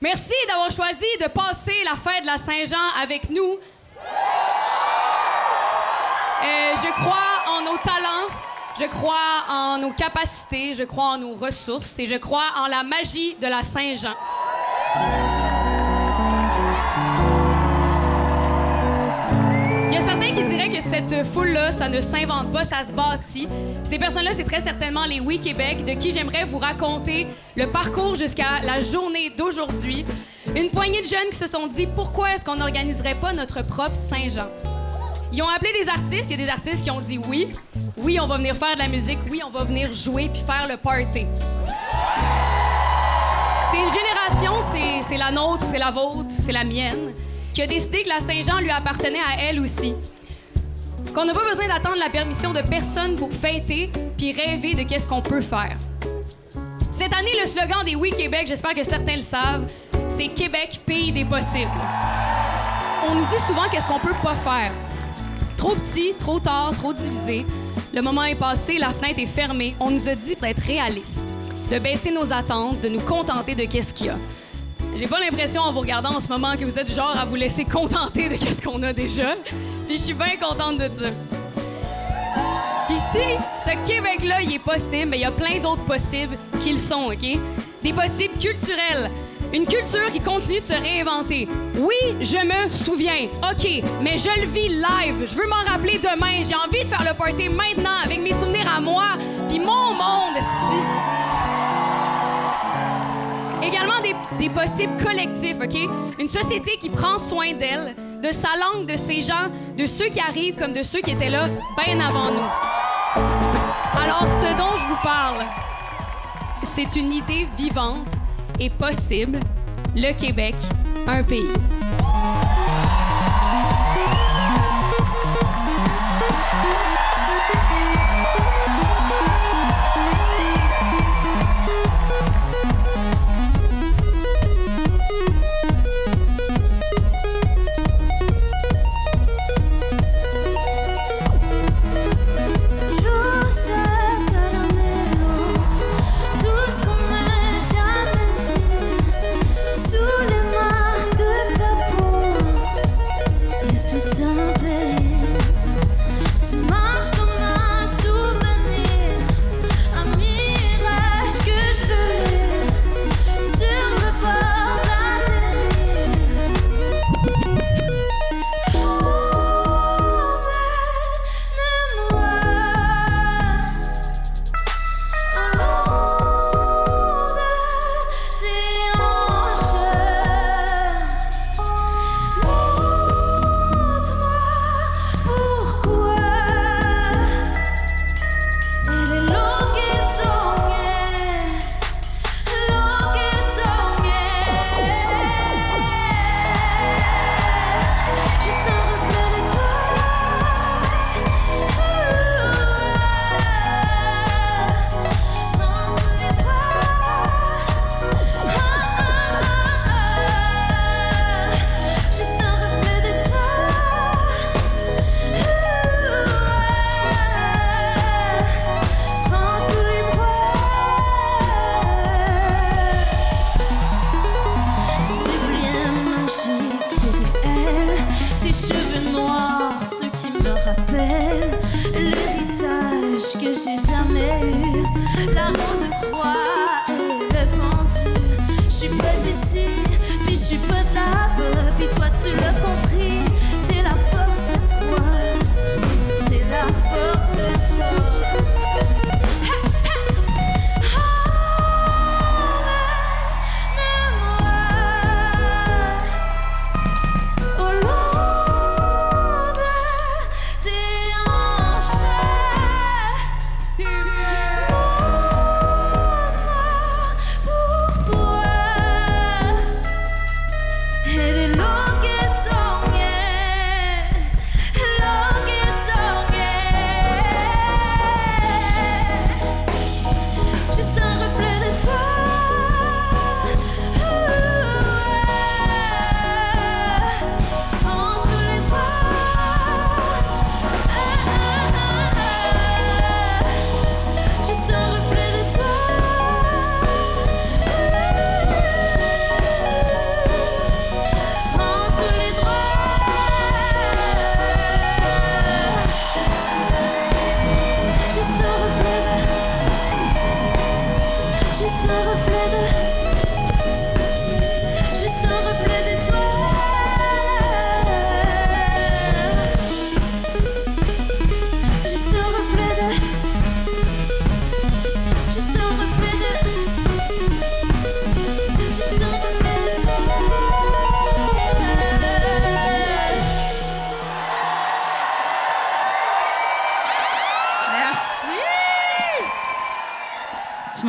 Merci d'avoir choisi de passer la fête de la Saint-Jean avec nous. Je crois en nos talents, je crois en nos capacités, je crois en nos ressources et je crois en la magie de la Saint-Jean. Il y a certains qui diraient que cette foule-là, ça ne s'invente pas, ça se bâtit. Puis ces personnes-là, c'est très certainement les Oui Québec, de qui j'aimerais vous raconter le parcours jusqu'à la journée d'aujourd'hui. Une poignée de jeunes qui se sont dit « Pourquoi est-ce qu'on n'organiserait pas notre propre Saint-Jean? » Ils ont appelé des artistes, il y a des artistes qui ont dit « Oui, oui, on va venir faire de la musique, oui, on va venir jouer puis faire le party. » C'est une génération, c'est la nôtre, c'est la vôtre, c'est la mienne, qui a décidé que la Saint-Jean lui appartenait à elle aussi. Qu'on n'a pas besoin d'attendre la permission de personne pour fêter puis rêver de qu'est-ce qu'on peut faire. Cette année, le slogan des Oui Québec, j'espère que certains le savent, c'est « Québec, pays des possibles ». On nous dit souvent qu'est-ce qu'on peut pas faire. Trop petit, trop tard, trop divisé. Le moment est passé, la fenêtre est fermée. On nous a dit d'être réalistes, de baisser nos attentes, de nous contenter de qu'est-ce qu'il y a. J'ai pas l'impression, en vous regardant en ce moment, que vous êtes du genre à vous laisser contenter de qu'est-ce qu'on a déjà. Puis je suis bien contente de ça. Puis si ce Québec-là, il est possible, mais il y a plein d'autres possibles qui le sont, OK? Des possibles culturels. Une culture qui continue de se réinventer. Oui, je me souviens. OK, mais je le vis live. Je veux m'en rappeler demain. J'ai envie de faire le party maintenant avec mes souvenirs à moi puis mon monde ici. Également des possibles collectifs, OK? Une société qui prend soin d'elle, de sa langue, de ses gens, de ceux qui arrivent comme de ceux qui étaient là bien avant nous. Alors, ce dont je vous parle, c'est une idée vivante et possible, le Québec, un pays.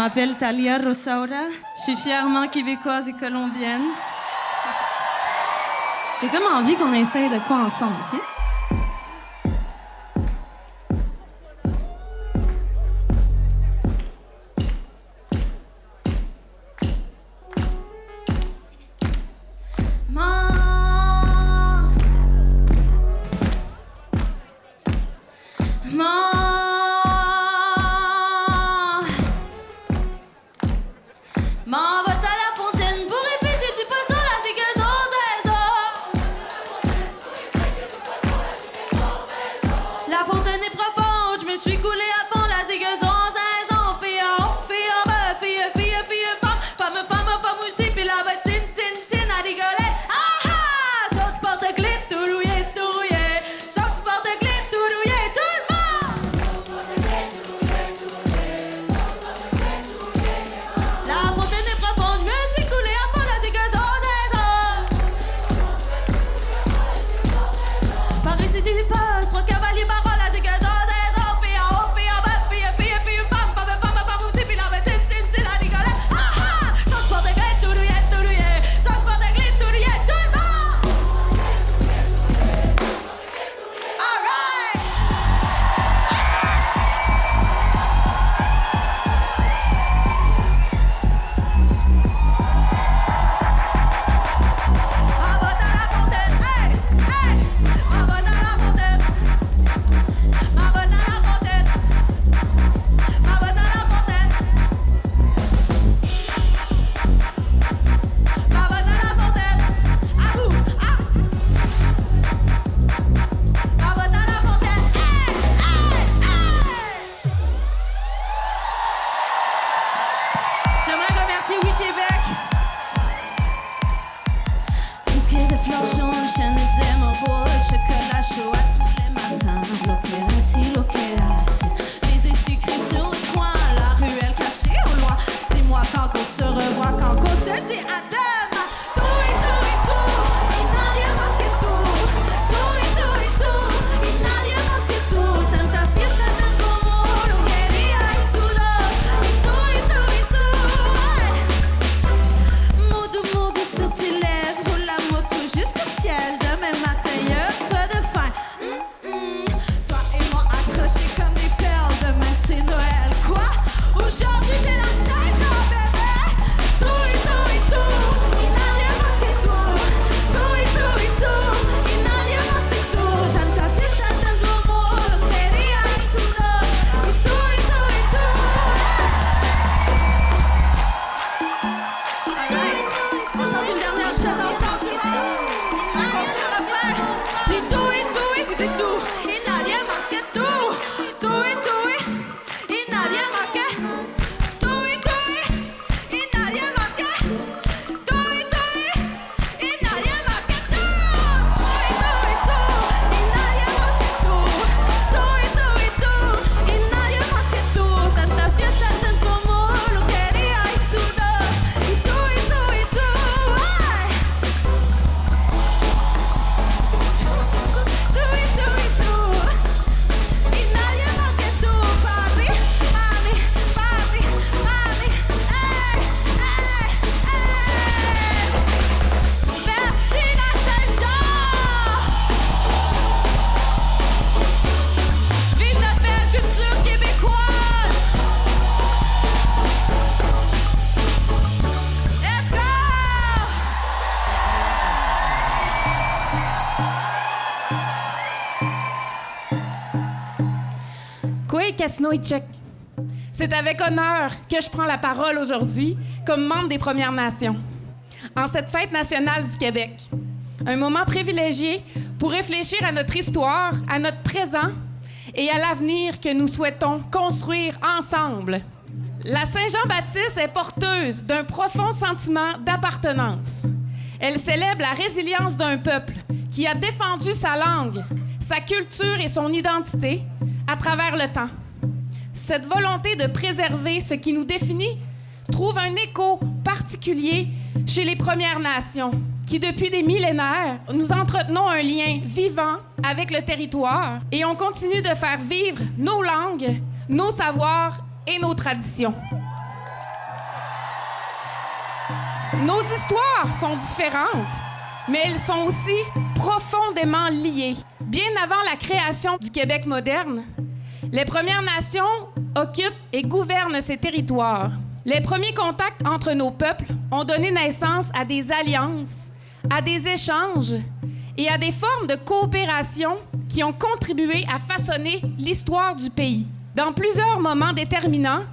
m'appelle Talia Rosaura. Je suis fièrement québécoise et colombienne. J'ai comme envie qu'on essaye de quoi ensemble, OK? C'est avec honneur que je prends la parole aujourd'hui comme membre des Premières Nations, en cette fête nationale du Québec. Un moment privilégié pour réfléchir à notre histoire, à notre présent et à l'avenir que nous souhaitons construire ensemble. La Saint-Jean-Baptiste est porteuse d'un profond sentiment d'appartenance. Elle célèbre la résilience d'un peuple qui a défendu sa langue, sa culture et son identité à travers le temps. Cette volonté de préserver ce qui nous définit trouve un écho particulier chez les Premières Nations, qui, depuis des millénaires, nous entretenons un lien vivant avec le territoire et on continue de faire vivre nos langues, nos savoirs et nos traditions. Nos histoires sont différentes, mais elles sont aussi profondément liées. Bien avant la création du Québec moderne, les Premières Nations occupent et gouvernent ces territoires. Les premiers contacts entre nos peuples ont donné naissance à des alliances, à des échanges et à des formes de coopération qui ont contribué à façonner l'histoire du pays. Dans plusieurs moments déterminants,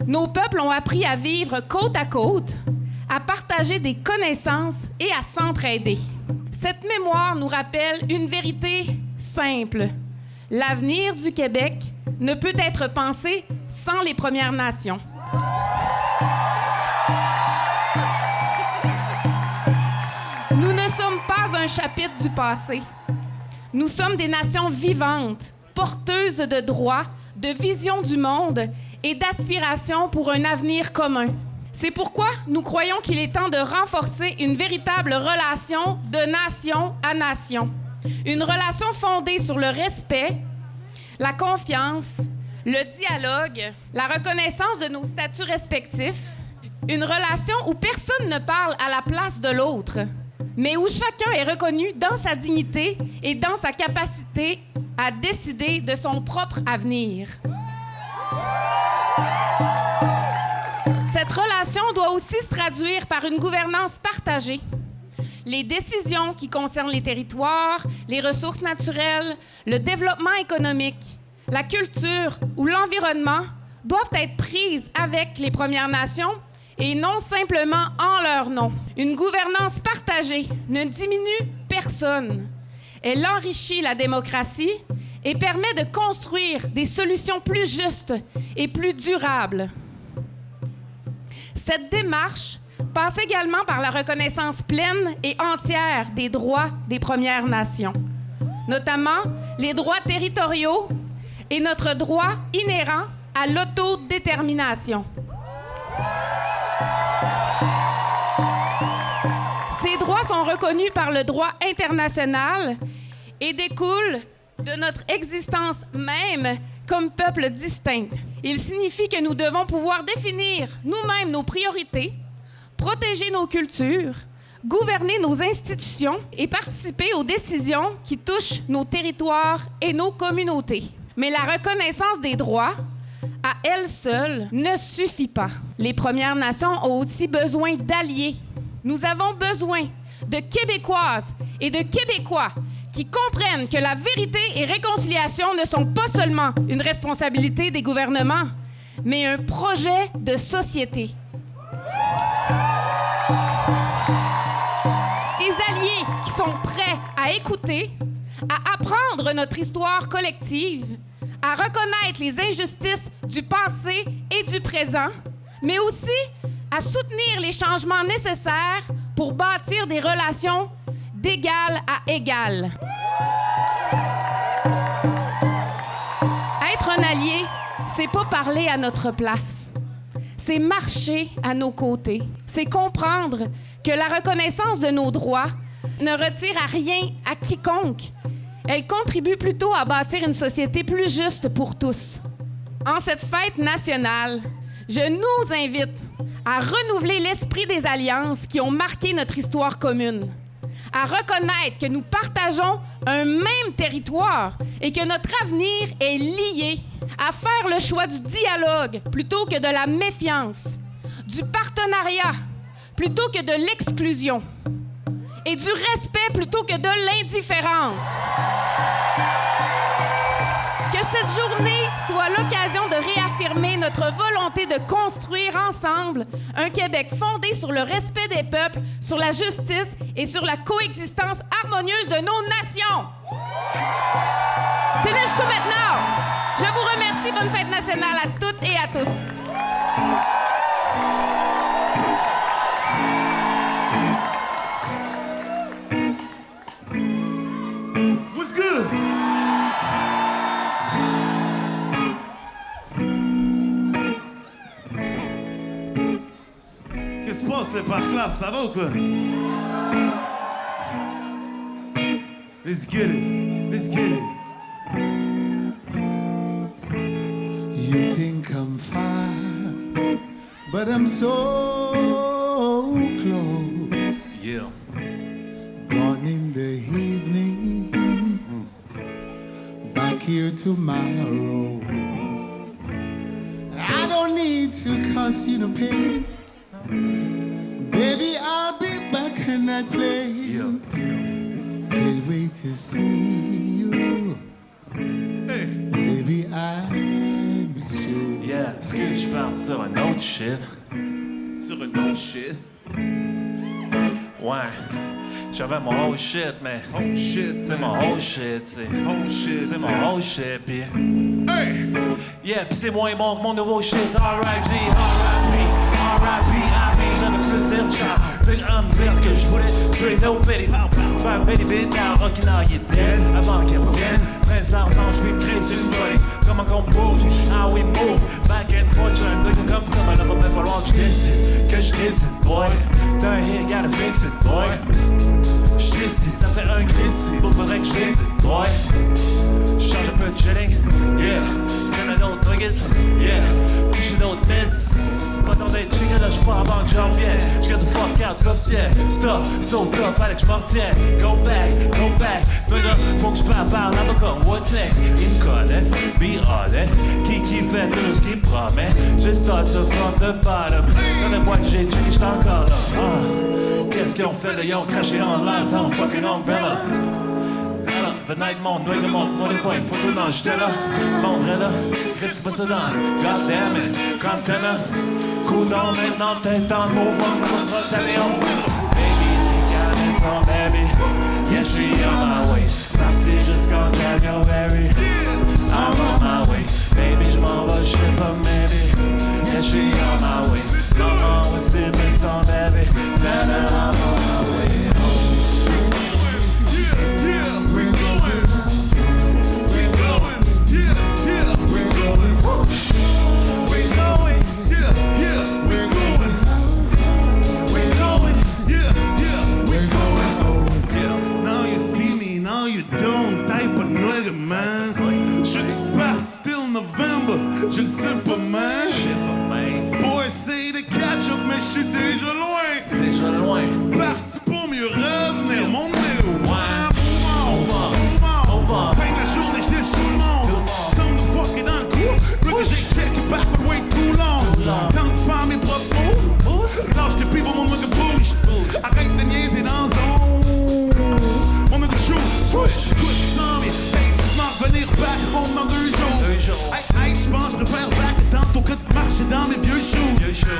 nos peuples ont appris à vivre côte à côte, à partager des connaissances et à s'entraider. Cette mémoire nous rappelle une vérité simple. L'avenir du Québec ne peut être pensé sans les Premières Nations. Nous ne sommes pas un chapitre du passé. Nous sommes des nations vivantes, porteuses de droits, de vision du monde et d'aspirations pour un avenir commun. C'est pourquoi nous croyons qu'il est temps de renforcer une véritable relation de nation à nation. Une relation fondée sur le respect, la confiance, le dialogue, la reconnaissance de nos statuts respectifs. Une relation où personne ne parle à la place de l'autre, mais où chacun est reconnu dans sa dignité et dans sa capacité à décider de son propre avenir. Cette relation doit aussi se traduire par une gouvernance partagée. Les décisions qui concernent les territoires, les ressources naturelles, le développement économique, la culture ou l'environnement doivent être prises avec les Premières Nations et non simplement en leur nom. Une gouvernance partagée ne diminue personne. Elle enrichit la démocratie et permet de construire des solutions plus justes et plus durables. Cette démarche passe également par la reconnaissance pleine et entière des droits des Premières Nations, notamment les droits territoriaux et notre droit inhérent à l'autodétermination. Ces droits sont reconnus par le droit international et découlent de notre existence même comme peuple distinct. Il signifie que nous devons pouvoir définir nous-mêmes nos priorités, protéger nos cultures, gouverner nos institutions et participer aux décisions qui touchent nos territoires et nos communautés. Mais la reconnaissance des droits, à elle seule, ne suffit pas. Les Premières Nations ont aussi besoin d'alliés. Nous avons besoin de Québécoises et de Québécois qui comprennent que la vérité et réconciliation ne sont pas seulement une responsabilité des gouvernements, mais un projet de société. Des alliés qui sont prêts à écouter, à apprendre notre histoire collective, à reconnaître les injustices du passé et du présent, mais aussi à soutenir les changements nécessaires pour bâtir des relations d'égal à égal. Être un allié, c'est pas parler à notre place. C'est marcher à nos côtés. C'est comprendre que la reconnaissance de nos droits ne retire à rien à quiconque. Elle contribue plutôt à bâtir une société plus juste pour tous. En cette fête nationale, je nous invite à renouveler l'esprit des alliances qui ont marqué notre histoire commune, à reconnaître que nous partageons un même territoire et que notre avenir est lié, à faire le choix du dialogue plutôt que de la méfiance, du partenariat plutôt que de l'exclusion et du respect plutôt que de l'indifférence. Que cette journée soit l'occasion de réaffirmer notre volonté de construire ensemble un Québec fondé sur le respect des peuples, sur la justice et sur la coexistence harmonieuse de nos nations. Tinishku maintenant. Je vous remercie. Bonne fête nationale à toutes et à tous. What's good? Qu'est-ce qui se passe, le parc là? Ça va ou quoi? Let's get it. Let's get it. You think I'm far, but I'm so close. in the evening, back here tomorrow. I don't need to cause you no pain. Baby, I'll be back in that place. Can't wait to see you. Hey. Baby, I miss you. Yeah, excuse, je suis parti sur un autre shit. Sur un autre shit. Ouais, j'avais mon whole shit, mais Oh shit. c'est mon whole shit, c'est. Oh shit. C'est mon whole shit, pis. Hey. Yeah, pis c'est moins bon que mon nouveau shit. R.I.G. J'avais plusieurs chats. Big à me dire que je voulais tuer no pity. Faire un baby beat now, ok, now you dead. Avant qu'elle revienne, présentement, j'suis pris sur une body. Comment qu'on bouge, how we move. Back and forth, j'ai un truc comme ça, mais là, va même falloir que je décide, boy. D'un hit, gotta fix it, boy. J'décide, ça fait un glisse, donc faudrait que je décide, boy. J'change un peu de chilling, yeah. Donne d'autres nuggets, yeah. Touche d'autres miss. Pas tant d'être chicken, là j'pars avant que j'en revienne. J'get the fuck out, c'est l'officiel. Stop, so tough, fallait que j'm'en retienne. Go back, mais là, faut que j'parle par l'avocat. What's next? Ils me connaissent, be honest. Qui fait tout ce qu'il promet. J'ai start to from the bottom. Dans la voix que j'ai checké, j'suis encore là. Qu'est-ce qu'ils ont fait là? Ils ont craché en l'air sans fucking umbrella. The night monde, noyé de monde, moi des points, photo dans j'étais là, vendrais là, Chris pas ça dans, god damn it, container, cool down maintenant, tête en mouvement, on se va t'aller en baby, t'es calme, son baby, yeah, j'suis on my way, parti jusqu'en January, I'm on my way, baby, j'm'en vais, j'sais pas, maybe, yeah, j'suis on my way, maman aussi, mais son baby, now I'm on my way. Je le sais pas, man. Boy, essaye de catch up, mais j'suis déjà loin. Parti pour mieux revenir, mon nez. Move on. Peine la journée, j'dis tout le monde. Somme de fucker dans le coup. Veux que j'ai checké back, but wait too long. Tant de faire mes propres moves. Lâche le pied pour mon mec de bouge. Arrête de niaiser dans zone. Mon mec de shoot. Switch. Quick, sans mes. Hey, m'en revenir back home dans 2 jours. Hey, j'pense j'préfère back tantôt que de marcher dans mes vieux shoes.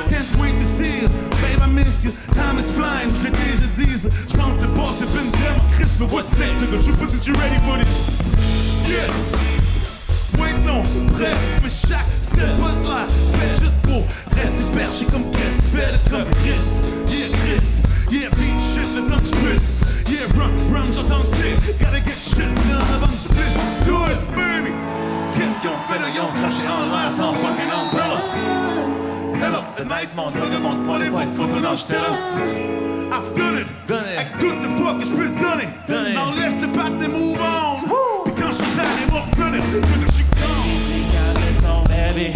Can't wait to see you, babe I miss you. Time is flying, j'l'ai déjà dit. J'pense c'est pas, c'est been vraiment crisp. But what's next, nigga? J'sais pas si you're ready for this. Yes! Wait non, presque, mais chaque step but là, fait juste pour rester perché comme Chris. Fait comme Chris, yeah beat shit le temps que j'puisse. Yeah run, j'entends le clic. Gotta get shit done avant que j'puisse. Do it, baby! Qu'est-ce qu'ils ont fait là? Ils ont craché en l'air sans fucking umbrella. Hell of the night, mon nigga, montre-moi les voies de photo, non, j'étais là. I've done it. Avec toute le fois que j'puisse donner. Now laisse le back de move on. Pis quand j'suis là, les morts revenaient. Nigga, j'suis gone. Baby,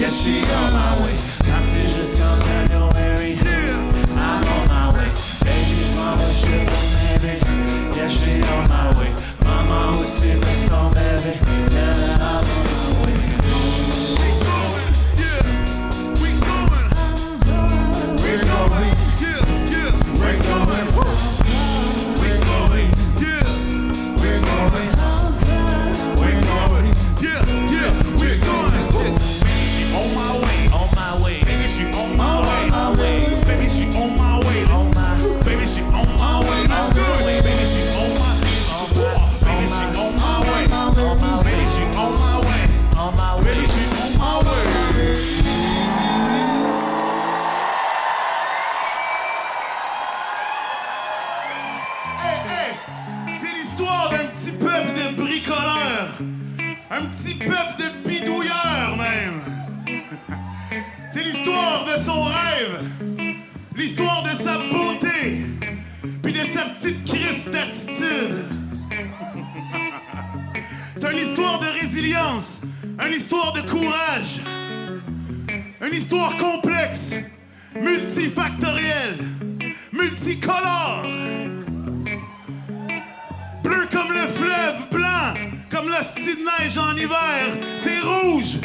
yeah, she on my way. Parti jusqu'en January. I'm on my way. Baby, j'm'en vais chez ton baby. Yeah, she on my way. Maman aussi fait son baby. Yeah, I'm on my way. We going, yeah. We going. We're going. Yeah. We're going. We going. Yeah. We're going. We're going. Yeah. We're going. Baby, she on my way. On my way. Baby, she on my way. Baby, she on my way. On my. Baby, she on my way. I'm good. Baby, she on my. Baby, she on my way. Baby, she on my way. On my way. Baby, she on my way. Hey, c'est l'histoire d'un petit peuple de bricoleurs, un petit peuple de bidouilleurs même. C'est l'histoire de son rêve, l'histoire de sa beauté, puis de sa petite crise d'attitude. C'est une histoire de résilience, une histoire de courage, une histoire complexe, multifactorielle, multicolore. l'hostie de neige en hiver. C'est rouge,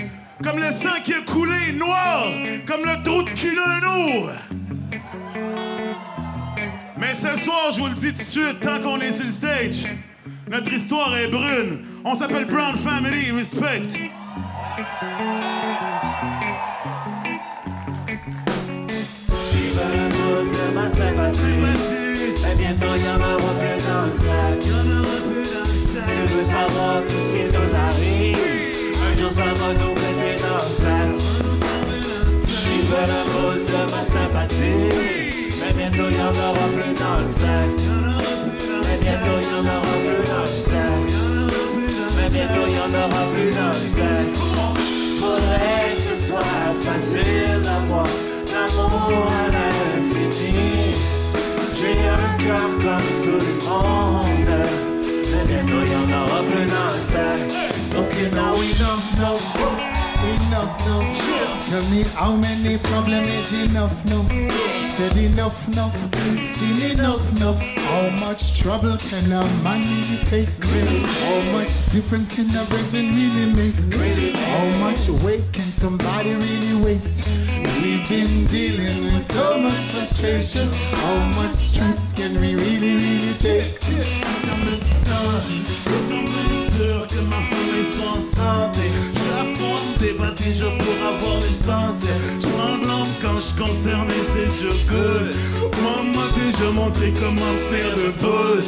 comme le sang qui a coulé. Noir, comme le trou de cul d'un ours. Mais ce soir, je vous le dis tout de suite, tant qu'on est sur le stage, notre histoire est brune. On s'appelle Brown Family, respect. Vive le bout de ma sympathie. Et bientôt y'en aura plus dans le sac. Tu veux savoir tout ce qui nous arrive. Un jour ça va nous péter dans le face. Vive le bout de ma sympathie. Mais bientôt y'en aura plus dans le sac. Mais bientôt y'en aura plus dans le sac. Mais bientôt y'en aura plus dans le sac. Faudrait que ce soit facile d'avoir l'amour à l'infini. J'ai un cœur comme tout le monde. Mais bientôt y'en aura plus dans le sac. Okay, now Enough, no. Tell me how many problems is enough, no. Said enough, no. Seen enough, no. How much trouble can a man really take? How much difference can a virgin really make? How much weight can somebody really wait? We've been dealing with so much frustration. How much stress can we really take? Que ma femme est sans santé. J'affronte des bâtiments pour avoir l'essentiel. J'prends le blanc quand je concerné, c'est déjà good. Moi m'a déjà montré comment faire de bout.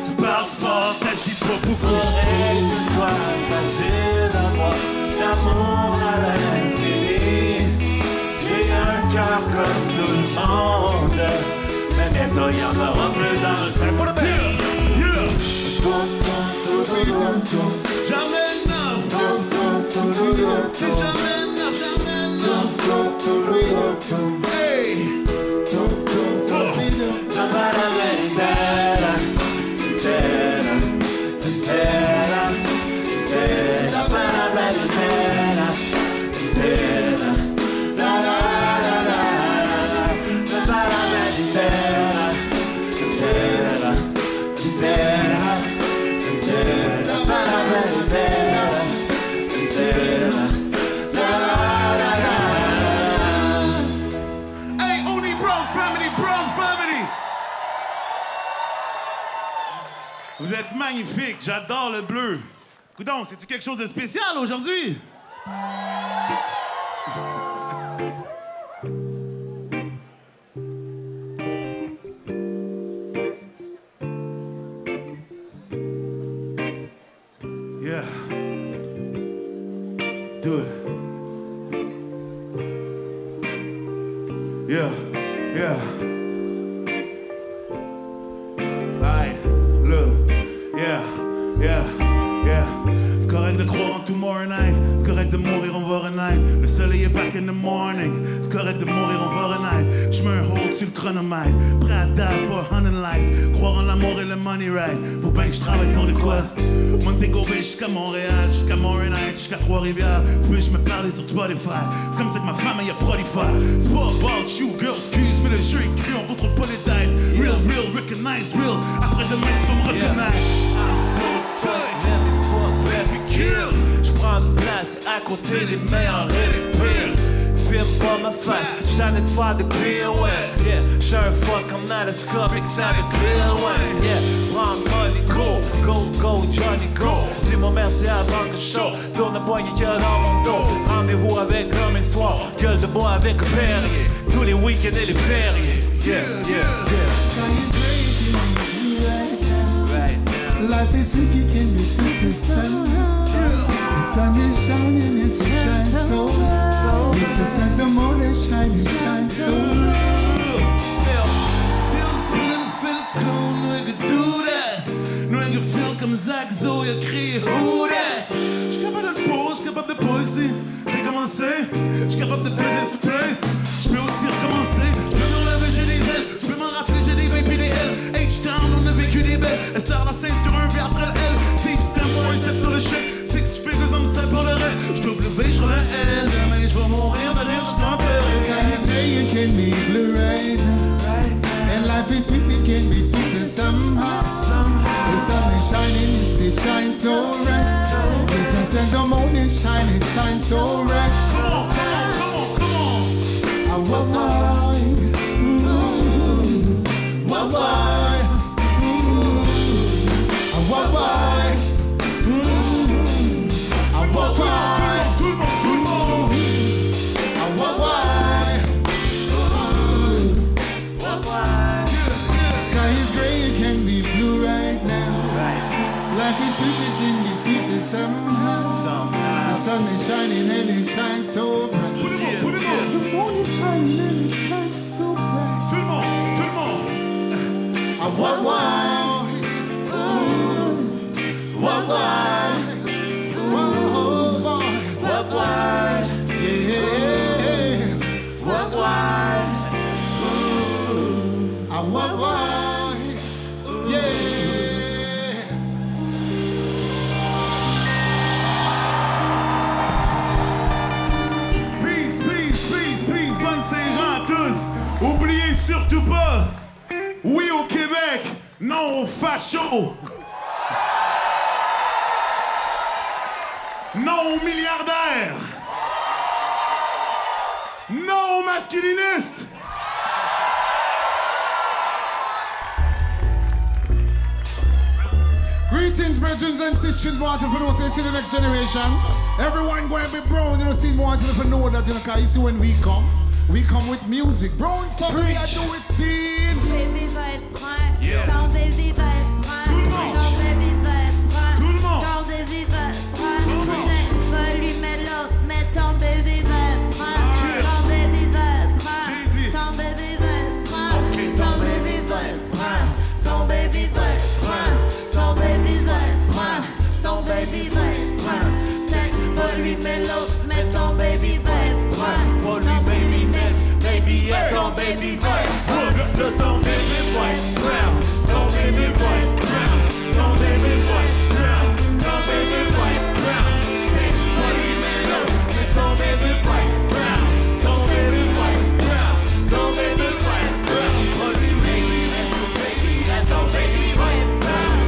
Tu parles fort, t'agis pas pour foucher. Que ce soit facile d'avoir l'amour à l'infini. J'ai un cœur comme tout le monde. Mais bientôt y'en aura plus dans le sac. Pour le bien. Jamais neuf. C'est jamais neuf, jamais neuf. Hey. Vous êtes magnifiques, j'adore le bleu. Coudon, c'est-tu quelque chose de spécial aujourd'hui? Yeah. Do it. Yeah, yeah. Aye, look. Yeah, yeah, yeah. C'est correct de croire en tomorrow night. C'est correct de mourir overnight. Le soleil est back in the morning. C'est correct de mourir overnight. J'mets un hold sur le chronomètre. Prêt à die for 100 likes. Croire en l'amour et le money right. Faut bien que je travaille pour de quoi. Montego Bay jusqu'à Montréal, jusqu'à Montréal, jusqu'à Trois-Rivières. Puis je me parle sur Spotify. C'est comme ça que ma femme y a prolifère. C'est pas about you, girl, excuse. Mais le jeu est cru, on contrôle pas les dice. Real, real, recognize, real. Après demain, tu vas me reconnaître. I'm so stuck, let me fuck, let me kill. J'prends une place à côté des meilleurs et des pires. Filme pas ma face, j'en ai de faire des pires, ouais. Yeah, j'suis un fuck comme Natascopic, ça avec Lil Wayne. Yeah, prends le money, go, go, go, Johnny, go. Dis-moi merci avant que je sorte. Tourne pas y'a que dans mon dos. Rendez-vous avec l'homme et soir. Gueule de bois avec un Perrier. Tous les week-ends et les fériés. Yeah, yeah, yeah. Life is sweet, it can be sweet as sun. The sun is shining, it shines so. It's the sun, the moon is shining, shines so. Still spinning, feel cool, nigga, do that. Nigga, feel comme Zach Zo, y'a crié who that. J'suis capable de le pose, j'suis capable de poser. C'est commencé, j'suis capable de peser sur play. J'peux aussi recommencer, j'peux me relever, j'ai des ailes. J'peux m'en rappeler, j'ai des vapes et des L. H-Town, on a vécu des belles. Esther la scène sur un V après le L. Steve Stamp, un 7 sur le chèque. Six figures, I'm set pour le reste. J'W, j'rends le L. Demain, j'vais mourir de rire, j'c'en peux. Sky is gray, it can be blue, right? And life is sweet, it can be sweeter somehow. The sun is shining, it shines so bright. so right. Come on, come on, come on, come on. What why? What why? What why? What why? Tout le monde, tout le monde. What why? Sky is gray, it can be blue right now. Life is sweet, it can be sweeter somehow. The sun is shining and it shines so bright. Tout le monde, tout le monde. The moon is shining and it shines so bright. Tout le monde, tout le monde. What why? What why? What why? Yeah. What why? What why? Yeah. Peace, peace, peace, peace. Bonne Saint-Jean à tous. Oubliez surtout pas, oui au Québec, non aux fachos. Non aux milliardaires. Non aux masculinistes. Greetings, brethren and sisters, wanting to know, say to the next generation. Everyone going to be brown, you know, see, wanting to know that, you know, because you see when we come with music. Brown family, I do it, scene. Baby va être prêt. Yeah. Ton baby va être prêt. Tout le monde. Ton baby va être prêt. Tout le monde. Ton baby va être prêt. Tout le monde. Peut-être pas lui, mais l'autre, mais ton baby va être prêt. Ton baby va être prêt. J'ai dit. Ton baby va être prêt. Ok, Ton baby va être prêt. Ton baby va être prêt. Ton baby va être prêt. Ton baby va être prêt. Peut-être pas lui, mais l'autre, mais ton baby va être prêt. Pas lui, baby, mais baby, yeah, ton baby va être brown. Là, ton baby va être brown. Ton baby va être brown. Ton baby va être brown. Ton baby va être brown. Pas lui, mais l'autre, mais ton baby va être brown. Ton baby va être brown. Ton baby va être brown. Pas lui, baby, mais yeah, ton baby va être brown.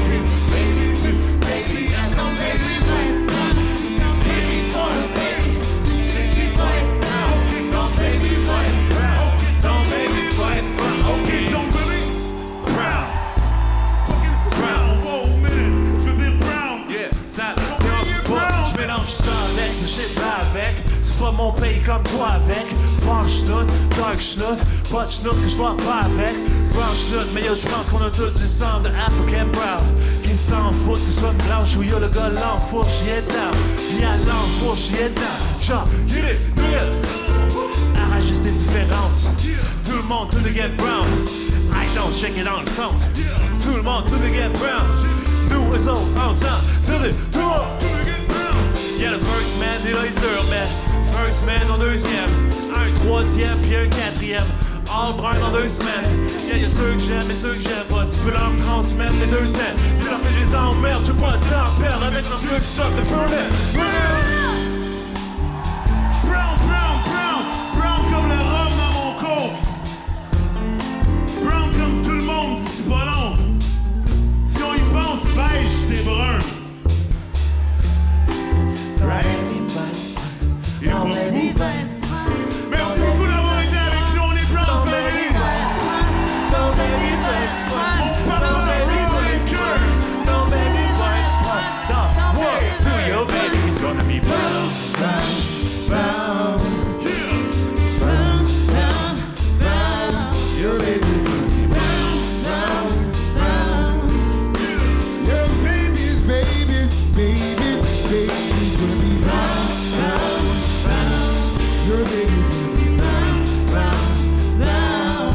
Baby, yeah, ton baby va être brown. Baby for the baby, baby va être brown. Ton baby va être brown. Ton baby va être brown. Ok, donc baby, brown. Fucking brown, wow, man. Je veux dire brown. Yeah, ça Baby dérange pas, brown. j'mélange ça avec, ce shit là avec. C'est pas mon pays comme toi avec. Brown schnout, dark schnout, pas de schnout que j'vois pas avec. Brown schnout, mais yo j'pense qu'on a tout du sang de African brown. Qui s'en fout que ce soit blanche ou yo le gars l'enfourche, j'y est down. Y'a l'enfourche, j'y est down. Genre, get it, arracher ces différences. Tout le monde, tout le get brown. I don't shake it dans le centre. Tout le monde, tout le get brown. Nous, eux autres, ensemble. C'est le tout le monde, tout le get brown. Y'a le first man, et là il dure, mais first man en deuxième. Un troisième, puis un quatrième. All brun en 2 semaines. Y'a ceux que j'aime et ceux que j'aime pas. Tu peux leur transmettre les 2 cents. C'est leur que je les emmerde, j'ai pas de temps à perdre avec leur flux stock de permit. Brown, brown, brown. Brown comme le rhum dans mon coke. Brown comme tout le monde, c'est pas long. Si on y pense, beige, c'est brun. Il est pas fou. Merci beaucoup d'avoir été avec nous, on est Brown Family. Ton baby va être brown. Ton baby va être brown. Ton baby va être brown. One, two, your baby is gonna be brown. Brown, brown. Brown, brown, brown. Your baby's gonna be brown, brown, brown. Your babies, babies, babies, babies gonna be brown, brown, brown. Your babies gonna be brown, brown, brown.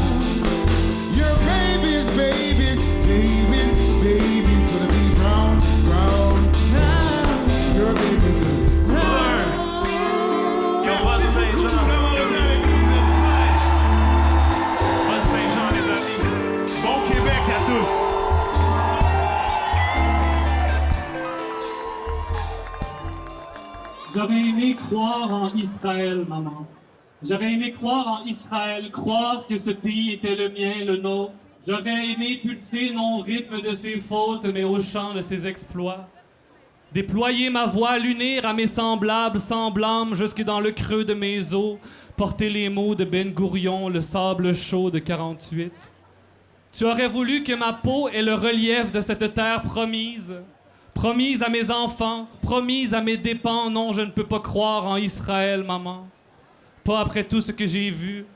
Your babies, babies, babies, babies gonna be brown, brown, brown. Your babies gonna be Brown. Yo, bonne Merci beaucoup Saint-Jean. d'avoir été avec nous, vous êtes fine. Bonne Saint-Jean, les amis. Bon Québec à tous. J'aurais aimé croire en Israël, maman. J'aurais aimé croire en Israël, croire que ce pays était le mien, le nôtre. J'aurais aimé pulser non au rythme de ses fautes, mais au chant de ses exploits. Déployer ma voix, l'unir à mes semblables, semblables jusque dans le creux de mes os, porter les mots de Ben Gourion, le sable chaud de 48. Tu aurais voulu que ma peau ait le relief de cette terre promise, promise à mes enfants, promise à mes dépens. Non, je ne peux pas croire en Israël, maman. Pas après tout ce que j'ai vu.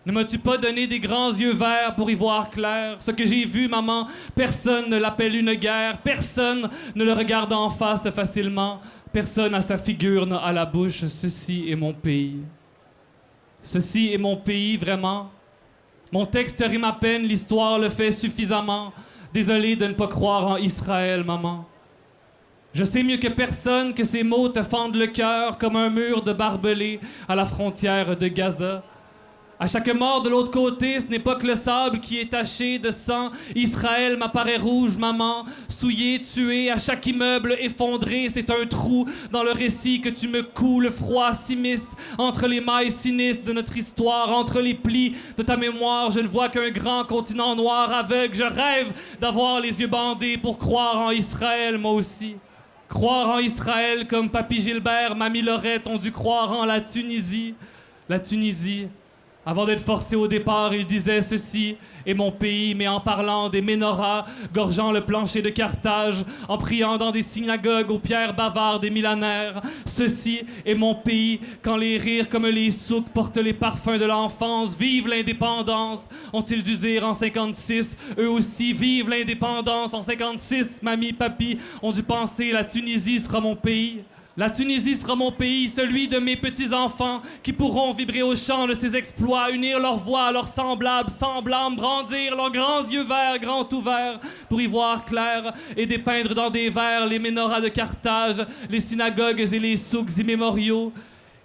Ne m'as-tu pas donné des grands yeux verts pour y voir clair? Ce que j'ai vu, maman, personne ne l'appelle une guerre. Personne ne le regarde en face facilement. Personne à sa figure n'a à la bouche. Ceci est mon pays. Ceci est mon pays, vraiment. Mon texte rime à peine, l'histoire le fait suffisamment. Désolé de ne pas croire en Israël, maman. Je sais mieux que personne que ces mots te fendent le cœur comme un mur de barbelés à la frontière de Gaza. À chaque mort de l'autre côté, ce n'est pas que le sable qui est taché de sang. Israël m'apparaît rouge, maman, souillé, tué. À chaque immeuble effondré, c'est un trou dans le récit que tu me couds. Le froid s'immisce entre les mailles sinistres de notre histoire, entre les plis de ta mémoire. Je ne vois qu'un grand continent noir aveugle. Je rêve d'avoir les yeux bandés pour croire en Israël, moi aussi. Croire en Israël comme Papy Gilbert, Mamie Lorette ont dû croire en la Tunisie. La Tunisie. Avant d'être forcé au départ, il disait « Ceci est mon pays », mais en parlant des menorahs, gorgeant le plancher de Carthage, en priant dans des synagogues aux pierres bavardes des millénaires. « Ceci est mon pays », quand les rires comme les souks portent les parfums de l'enfance. « Vive l'indépendance », ont-ils dû dire en 56. Eux aussi, « Vive l'indépendance » en 56. Mamie, papi ont dû penser « La Tunisie sera mon pays ». La Tunisie sera mon pays, celui de mes petits-enfants qui pourront vibrer au chant de ses exploits, unir leurs voix à leurs semblables, brandir leurs grands yeux verts, grands ouverts, pour y voir clair et dépeindre dans des vers les menorahs de Carthage, les synagogues et les souks immémoriaux.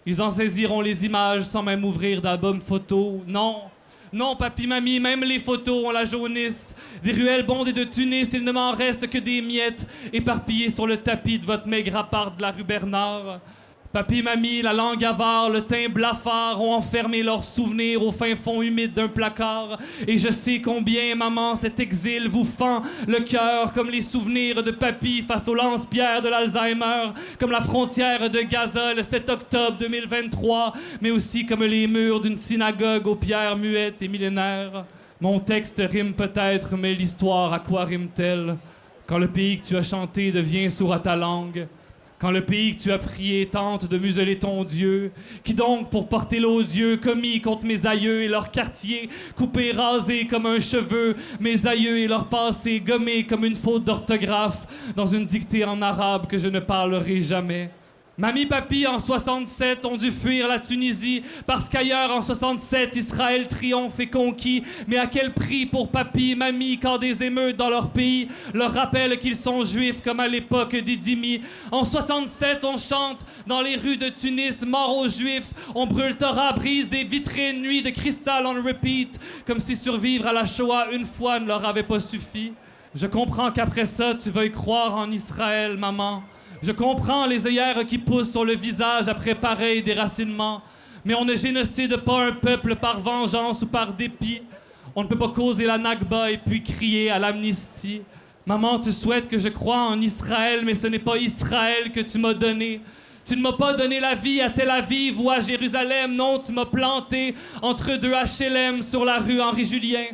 Ils en saisiront les images sans même ouvrir d'album photo. Non, papi, mamie, même les photos ont la jaunisse. Des ruelles bondées de Tunis, il ne m'en reste que des miettes éparpillées sur le tapis de votre maigre appart de la rue Bernard. Papi, mamie, la langue avare, le teint blafard ont enfermé leurs souvenirs au fin fond humide d'un placard. Et je sais combien, maman, cet exil vous fend le cœur comme les souvenirs de papy face aux lance-pierres de l'Alzheimer, comme la frontière de Gaza le 7 octobre 2023, mais aussi comme les murs d'une synagogue aux pierres muettes et millénaires. Mon texte rime peut-être, mais l'histoire, à quoi rime-t-elle? Quand le pays que tu as chanté devient sourd à ta langue, quand le pays que tu as prié tente de museler ton Dieu, qui donc, pour porter l'odieux commis contre mes aïeux et leur quartier, coupé, rasé comme un cheveu, mes aïeux et leur passé gommé comme une faute d'orthographe, dans une dictée en arabe que je ne parlerai jamais. Mamie, papi, en 67, ont dû fuir la Tunisie parce qu'ailleurs, en 67, Israël triomphe et conquis. Mais à quel prix pour papi, mamie, quand des émeutes dans leur pays leur rappellent qu'ils sont juifs comme à l'époque des dhimmis. En 67, on chante dans les rues de Tunis, mort aux juifs. On brûle Torah, brise des vitrines, nuit de cristal on repeat. Comme si survivre à la Shoah une fois ne leur avait pas suffi. Je comprends qu'après ça, tu veuilles croire en Israël, maman. Je comprends les œillères qui poussent sur le visage après pareil déracinement, mais on ne génocide pas un peuple par vengeance ou par dépit. On ne peut pas causer la Nakba et puis crier à l'amnistie. Maman, tu souhaites que je croie en Israël, mais ce n'est pas Israël que tu m'as donné. Tu ne m'as pas donné la vie à Tel Aviv ou à Jérusalem, non, tu m'as planté entre deux HLM sur la rue Henri-Julien.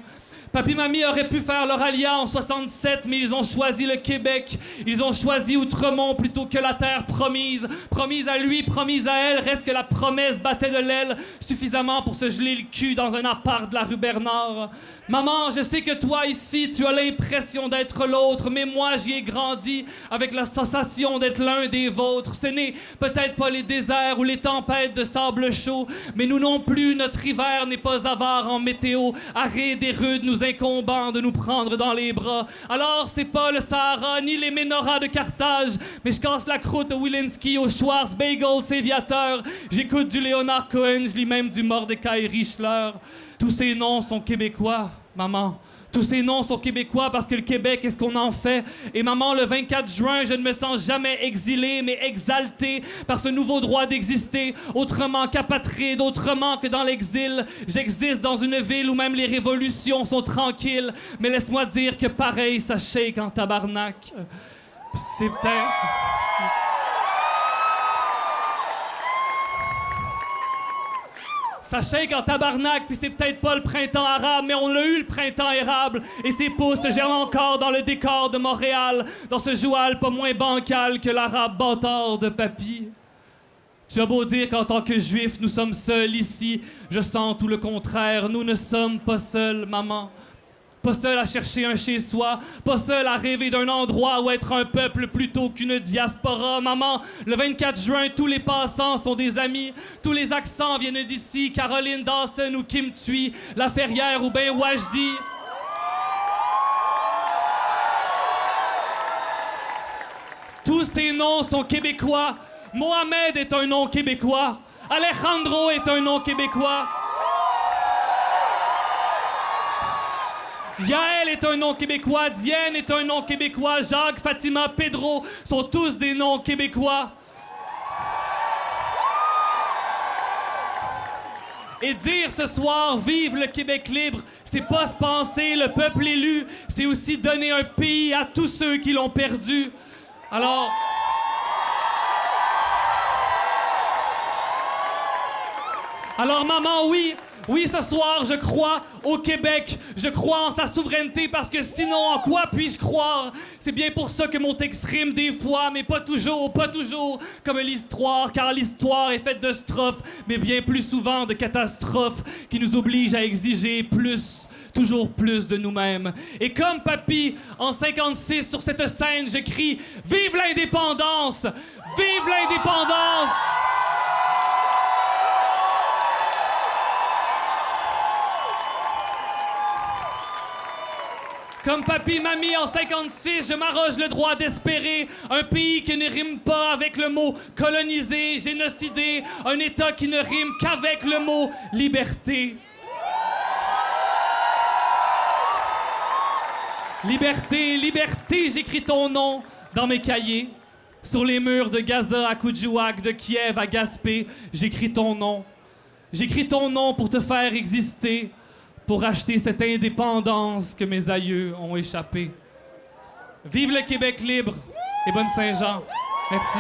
Papi, mamie auraient pu faire leur alia en 67, mais ils ont choisi le Québec. Ils ont choisi Outremont plutôt que la terre promise. Promise à lui, promise à elle, reste que la promesse battait de l'aile suffisamment pour se geler le cul dans un appart de la rue Bernard. Maman, je sais que toi ici, tu as l'impression d'être l'autre, mais moi j'y ai grandi avec la sensation d'être l'un des vôtres. Ce n'est peut-être pas les déserts ou les tempêtes de sable chaud, mais nous non plus, notre hiver n'est pas avare en météo. Arrêt des rudes nous incombant de nous prendre dans les bras. Alors c'est pas le Sahara ni les menorahs de Carthage, mais je casse la croûte au Wilinski, au Schwartz Bagel Séviateur. J'écoute du Leonard Cohen, je lis même du Mordecai Richler. Tous ces noms sont québécois, maman. Tous ces noms sont québécois parce que le Québec est ce qu'on en fait. Et maman, le 24 juin, je ne me sens jamais exilé, mais exalté par ce nouveau droit d'exister, autrement qu'apatride, autrement que dans l'exil. J'existe dans une ville où même les révolutions sont tranquilles. Mais laisse-moi dire que pareil, ça shake en tabarnak. C'est peut-être... Ça shake en tabarnak, puis c'est peut-être pas le printemps arabe, mais on a eu le printemps érable. Et ses pouces germent encore dans le décor de Montréal, dans ce joual pas moins bancal que l'arabe bâtard de papy. Tu as beau dire qu'en tant que juif, nous sommes seuls ici, je sens tout le contraire. Nous ne sommes pas seuls, maman. Pas seuls à chercher un chez-soi, pas seuls à rêver d'un endroit où être un peuple plutôt qu'une diaspora. Maman, le 24 juin, tous les passants sont des amis, tous les accents viennent d'ici. Caroline Dawson ou Kim Thuy, La Ferrière ou ben Wajdi. Tous ces noms sont québécois. Mohamed est un nom québécois. Alejandro est un nom québécois. Yael est un nom québécois, Diane est un nom québécois, Jacques, Fatima, Pedro sont tous des noms québécois. Et dire ce soir, vive le Québec libre, c'est pas se penser le peuple élu, c'est aussi donner un pays à tous ceux qui l'ont perdu. Alors maman, oui, ce soir, je crois au Québec. Je crois en sa souveraineté parce que sinon, en quoi puis-je croire? C'est bien pour ça que mon texte rime des fois, mais pas toujours, comme l'histoire, car l'histoire est faite de strophes, mais bien plus souvent de catastrophes qui nous obligent à exiger plus. Toujours plus de nous-mêmes. Et comme papy, en 56, sur cette scène, je crie « Vive l'indépendance! Vive l'indépendance! » Comme papy mamie en 56, je m'arroge le droit d'espérer un pays qui ne rime pas avec le mot colonisé, génocidé, un État qui ne rime qu'avec le mot liberté. Liberté, liberté, j'écris ton nom dans mes cahiers. Sur les murs de Gaza à Koudjouak, de Kiev à Gaspé, j'écris ton nom. J'écris ton nom pour te faire exister, pour acheter cette indépendance que mes aïeux ont échappé. Vive le Québec libre et bonne Saint-Jean. Merci.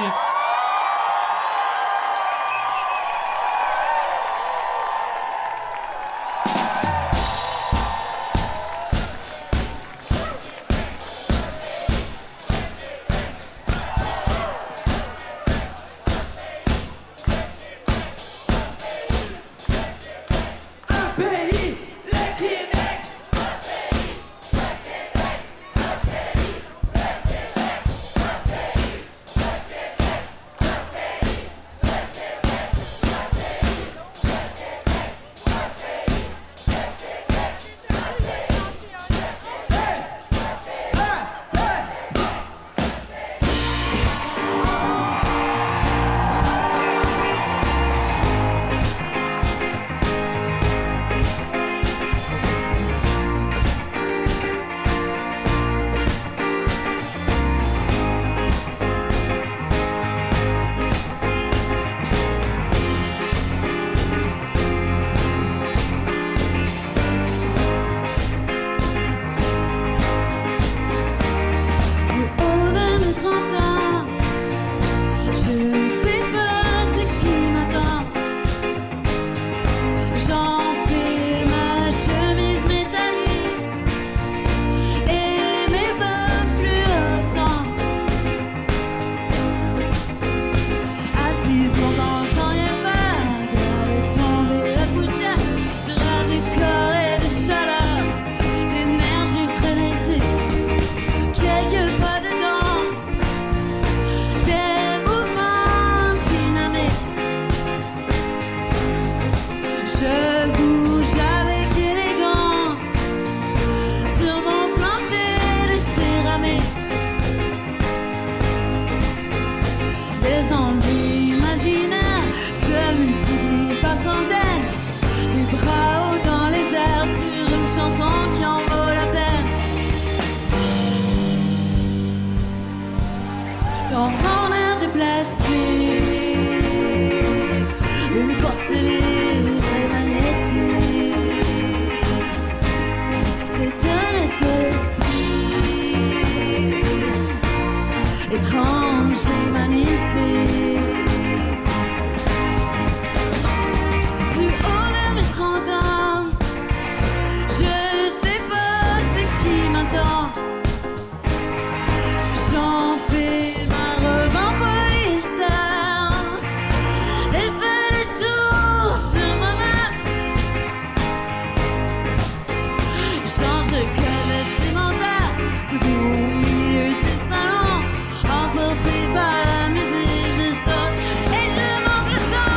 Étrange danger magnifique. Du haut de mes 30 ans, je sais pas ce qui m'attend. J'enfile ma robe en polyester et fais le tour sur moi-même. Change que le cimentaire, debout au milieu du salon, emporté par la musique, je sors et je monte le son.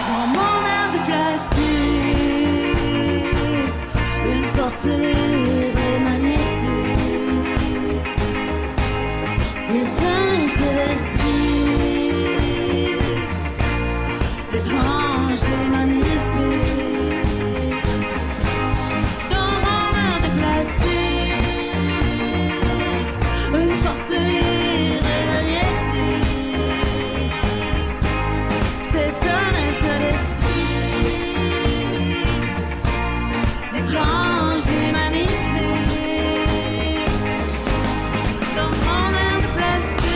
Dans mon air de plastique, une force magnétique. C'est un état d'esprit étrange et magnifique. Dans mon air de plastique, une force magnétique. C'est un état d'esprit étrange et magnifique. Dans mon air de plastique.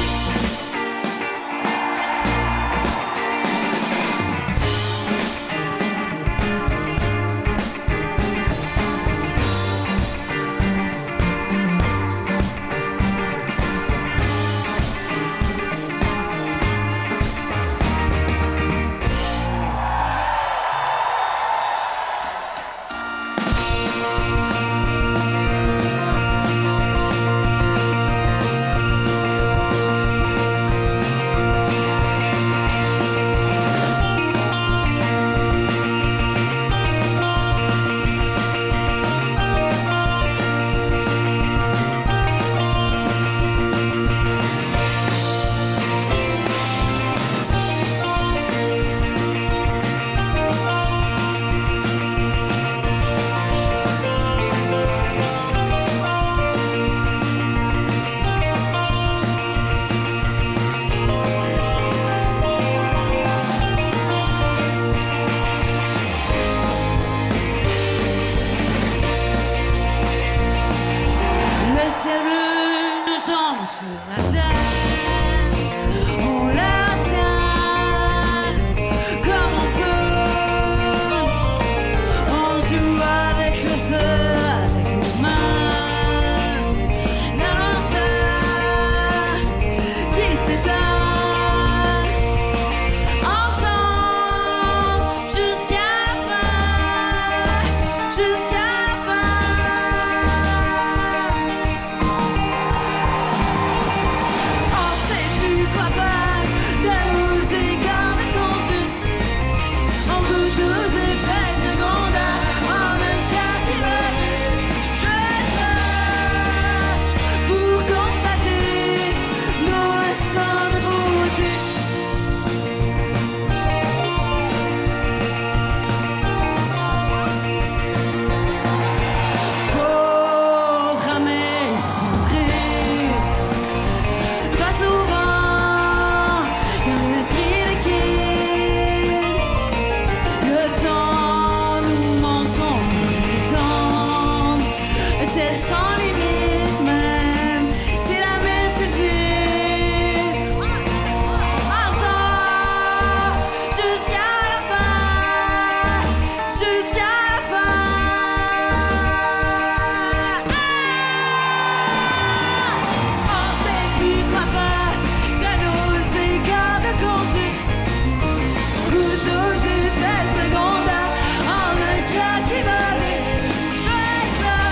Le ciel bleu tombe sur la terre. On la tient comme on peut. On joue avec le feu, avec nos mains. La noirceur qui s'éteint. Ensemble jusqu'à la fin. Jusqu'à la fin. On sait plus quoi faire de nos égards de conduite. On goûte aux effets secondaires en un cas qui va vite. Je vais là pour constater nos leçons de beauté. Programmer, entrer face au vent, dans l'esprit liquide. Le temps nous manque son détente. Le ciel sans limite même, c'est la messe ensemble jusqu'à la fin. Jusqu'à la fin. On sait plus quoi faire de nos égards de conduite. Goûte aux effets secondaires en un cas qui va vite. Je vais être là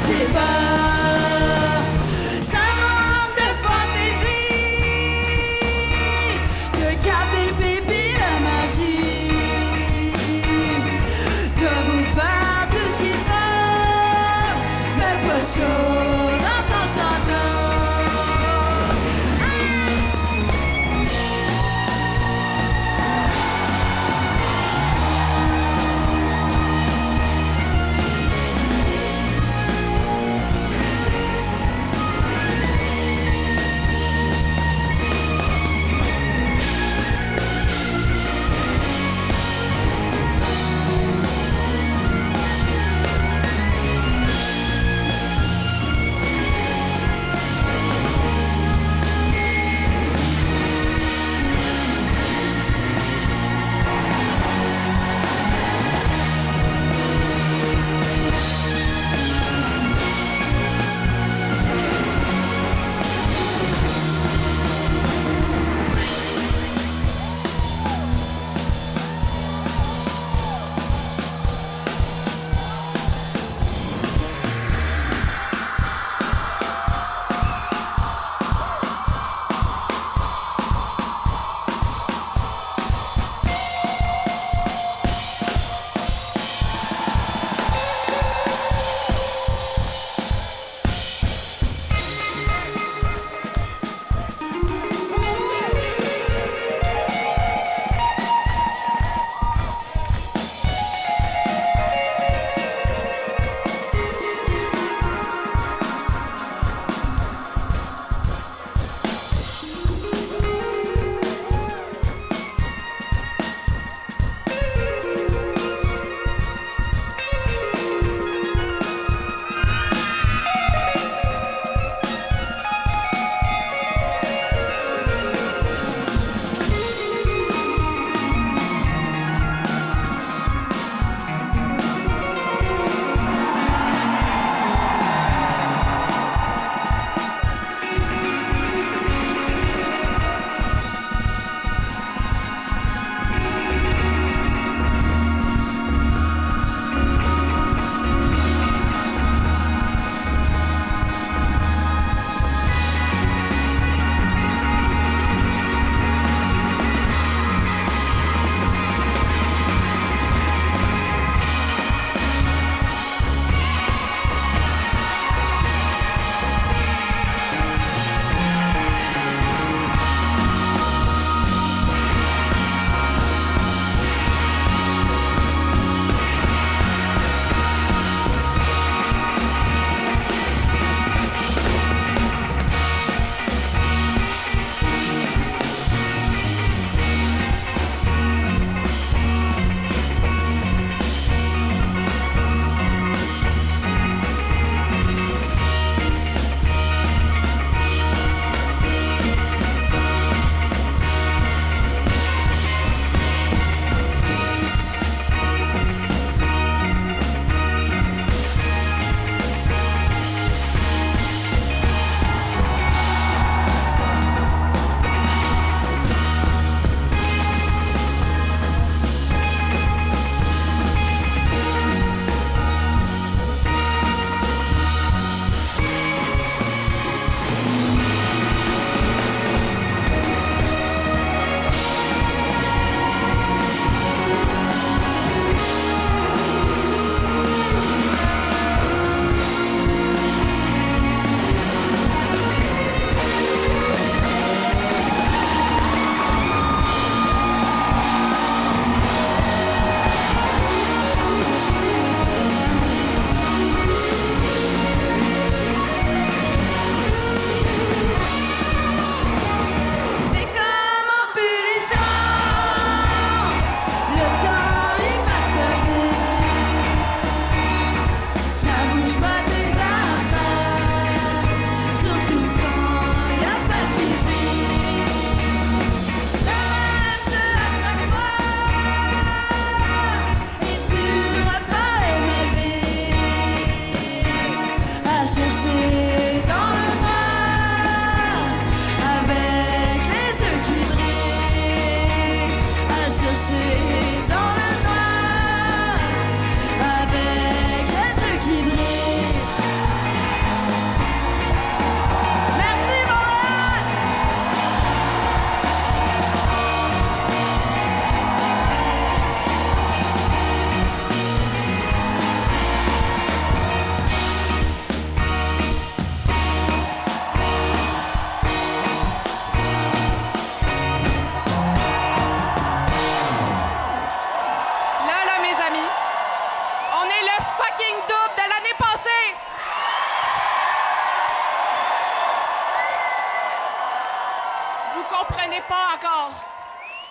c'est pas. Ça manque de fantaisie, de caber baby la magie. T'as beau faire tout ce qu'il faut, fais pas chaud dans ton château.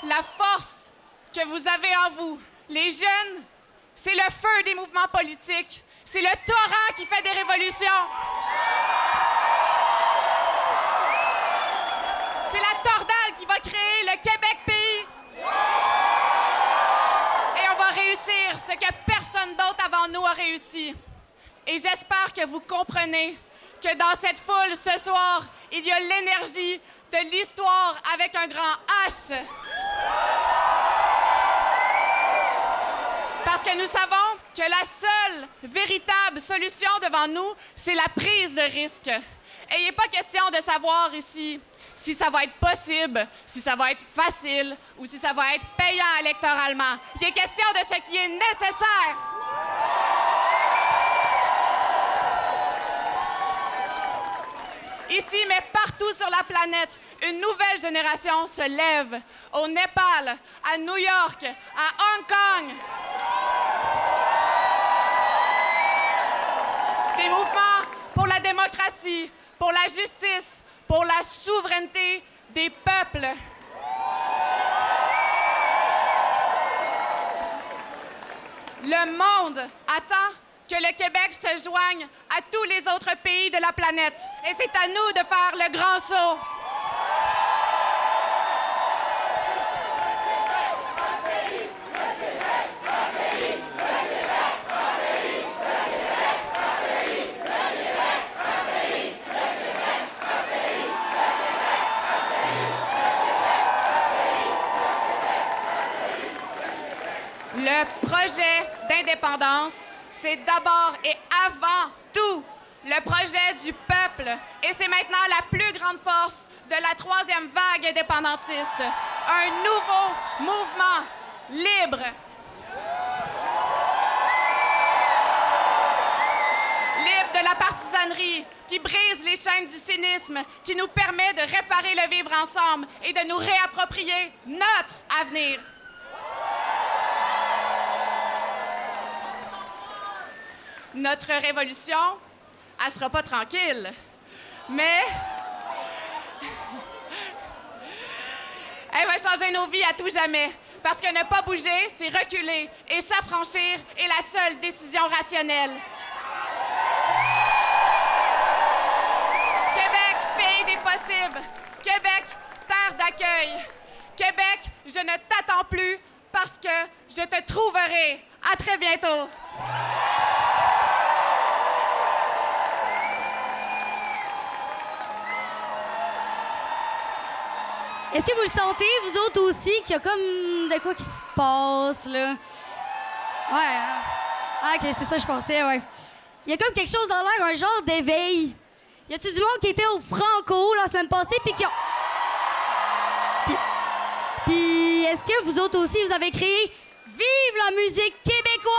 la force que vous avez en vous. Les jeunes, c'est le feu des mouvements politiques. C'est le torrent qui fait des révolutions. C'est la tordale qui va créer le Québec pays. Et on va réussir ce que personne d'autre avant nous a réussi. Et j'espère que vous comprenez que dans cette foule ce soir, il y a l'énergie de l'histoire avec un grand H. Parce que nous savons que la seule véritable solution devant nous, c'est la prise de risque. Et il n'est pas question de savoir ici si ça va être possible, si ça va être facile ou si ça va être payant électoralement. Il est question de ce qui est nécessaire. Ici, mais partout sur la planète, une nouvelle génération se lève. Au Népal, à New York, à Hong Kong. Des mouvements pour la démocratie, pour la justice, pour la souveraineté des peuples. Le monde attend que le Québec se joigne à tous les autres pays de la planète. Et c'est à nous de faire le grand saut. Le projet d'indépendance, c'est d'abord et avant tout le projet du peuple. Et c'est maintenant la plus grande force de la troisième vague indépendantiste. Un nouveau mouvement libre. Libre de la partisanerie, qui brise les chaînes du cynisme, qui nous permet de réparer le vivre ensemble et de nous réapproprier notre avenir. Notre révolution, elle sera pas tranquille, mais elle va changer nos vies à tout jamais. Parce que ne pas bouger, c'est reculer, et s'affranchir est la seule décision rationnelle. Québec, pays des possibles. Québec, terre d'accueil. Québec, je ne t'attends plus parce que je te trouverai. À très bientôt. Est-ce que vous le sentez, vous autres aussi, qu'il y a comme de quoi qui se passe, là? Ouais. Hein? Ah, OK, c'est ça que je pensais, ouais. Il y a comme quelque chose dans l'air, un genre d'éveil. Y a-tu du monde qui était au Franco la semaine passée, puis qui ont... Puis est-ce que vous autres aussi, vous avez créé « Vive la musique québécoise »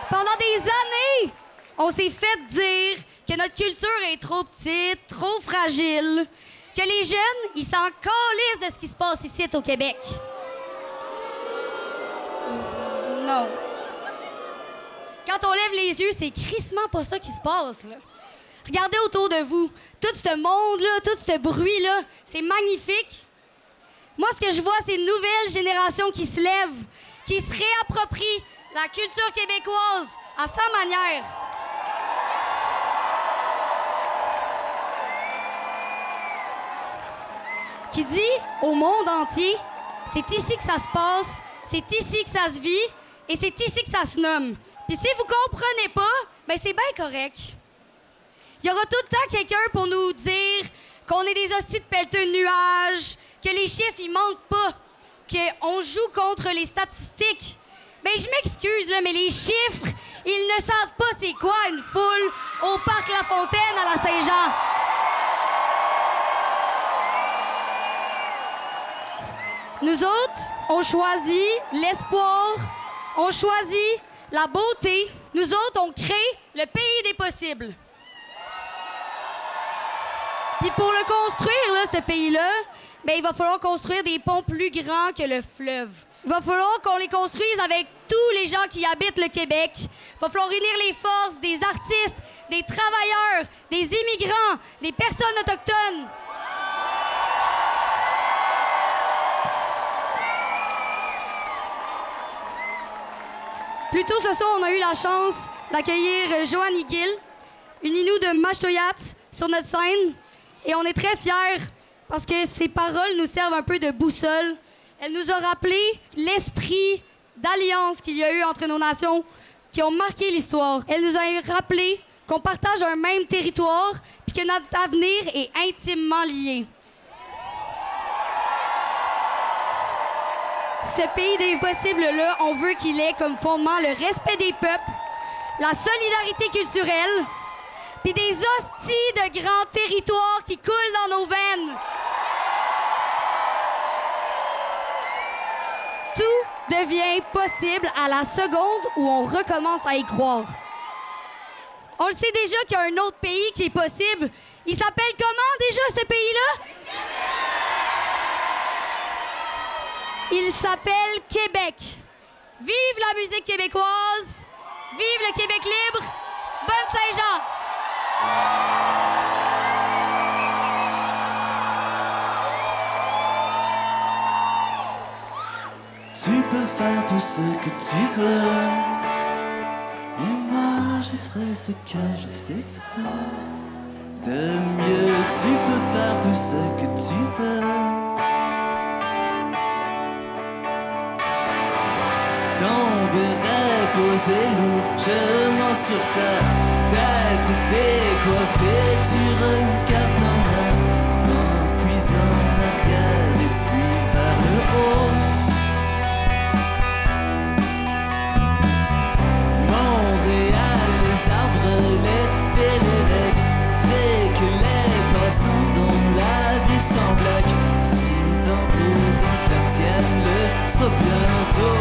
Pendant des années, on s'est fait dire que notre culture est trop petite, trop fragile, que les jeunes, ils s'en calissent de ce qui se passe ici au Québec. Non. Quand on lève les yeux, c'est crissement pas ça qui se passe, là. Regardez autour de vous. Tout ce monde-là, tout ce bruit-là, c'est magnifique. Moi, ce que je vois, c'est une nouvelle génération qui se lève, qui se réapproprie la culture québécoise à sa manière. Qui dit au monde entier, c'est ici que ça se passe, c'est ici que ça se vit et c'est ici que ça se nomme. Puis si vous comprenez pas, ben c'est bien correct. Il y aura tout le temps quelqu'un pour nous dire qu'on est des hosties de pelleteux de nuages, que les chiffres, ils manquent pas, qu'on joue contre les statistiques. Ben je m'excuse, là, mais les chiffres, ils ne savent pas c'est quoi une foule au Parc La Fontaine à la Saint-Jean. Nous autres, on choisit l'espoir, on choisit la beauté. Nous autres, on crée le pays des possibles. Puis pour le construire, là, ce pays-là, ben, il va falloir construire des ponts plus grands que le fleuve. Il va falloir qu'on les construise avec tous les gens qui habitent le Québec. Il va falloir unir les forces des artistes, des travailleurs, des immigrants, des personnes autochtones. Plus tôt ce soir, on a eu la chance d'accueillir Joanie Gill, une Inou de Mashtoyat, sur notre scène. Et on est très fiers parce que ses paroles nous servent un peu de boussole. Elle nous a rappelé l'esprit d'alliance qu'il y a eu entre nos nations qui ont marqué l'histoire. Elle nous a rappelé qu'on partage un même territoire puis que notre avenir est intimement lié. Ce pays des possibles-là, on veut qu'il ait comme fondement le respect des peuples, la solidarité culturelle, puis des hosties de grands territoires qui coulent dans nos veines. Tout devient possible à la seconde où on recommence à y croire. On le sait déjà qu'il y a un autre pays qui est possible. Il s'appelle comment déjà, ce pays-là? Il s'appelle Québec. Vive la musique québécoise! Vive le Québec libre! Bonne Saint-Jean! Tu peux faire tout ce que tu veux, et moi je ferai ce que je sais faire. De mieux, tu peux faire tout ce que tu veux. Tomberai posé lourdement sur ta tête décoiffée. Tu regardes en avant, puis en arrière et puis vers le haut. Montréal, les arbres, les villes électriques, les passants dont la vie s'emblaque. Si tantôt tant que la tienne le sera bientôt.